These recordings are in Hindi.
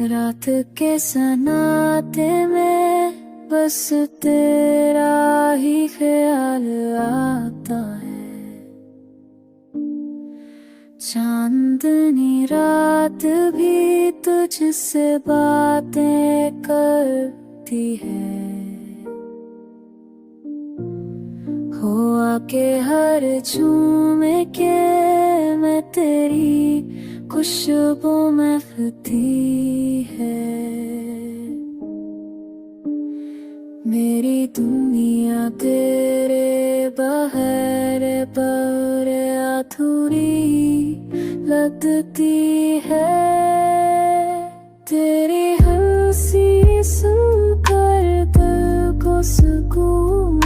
रात के सन्नाटे में बस तेरा ही ख्याल आता है। चांदनी रात भी तुझसे बातें करती है। हो आके हर झूमे के मैं तेरी खुशबू महकती है। मेरी दुनिया तेरे बगैर पर अधूरी लगती है। तेरी हंसी सुनकर दिल को सुकून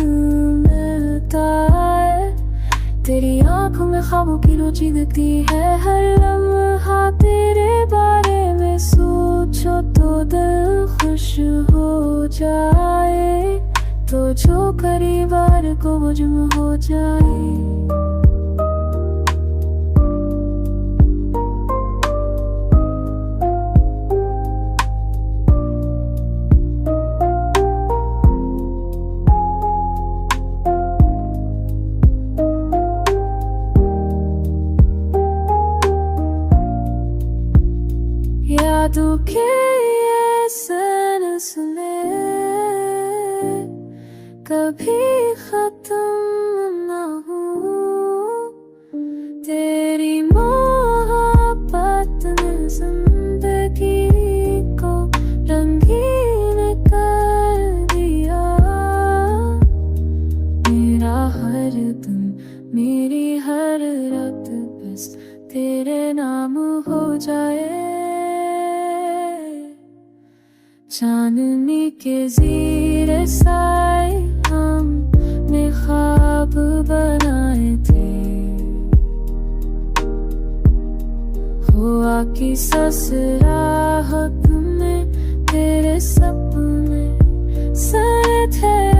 मिलता है। तेरी आँखों में ख्वाबों की रोशनी दिखती है। हर लम्हा तेरे बारे में सोचो तो दिल खुश हो जाए। तो जो करीब बार को वो जुम हो जाए। यादों के ये सिलसिले कभी खत्म ना हो। तेरी मोहब्बत ने जिंदगी को रंगीन कर दिया। मेरा हर दिन मेरी हर रात बस तेरे नाम हो जाए। चांदनी के ज़ीरे साए हमने ख्वाब बनाए थे। हुआ कि ससुराल में तेरे सपने सर थे।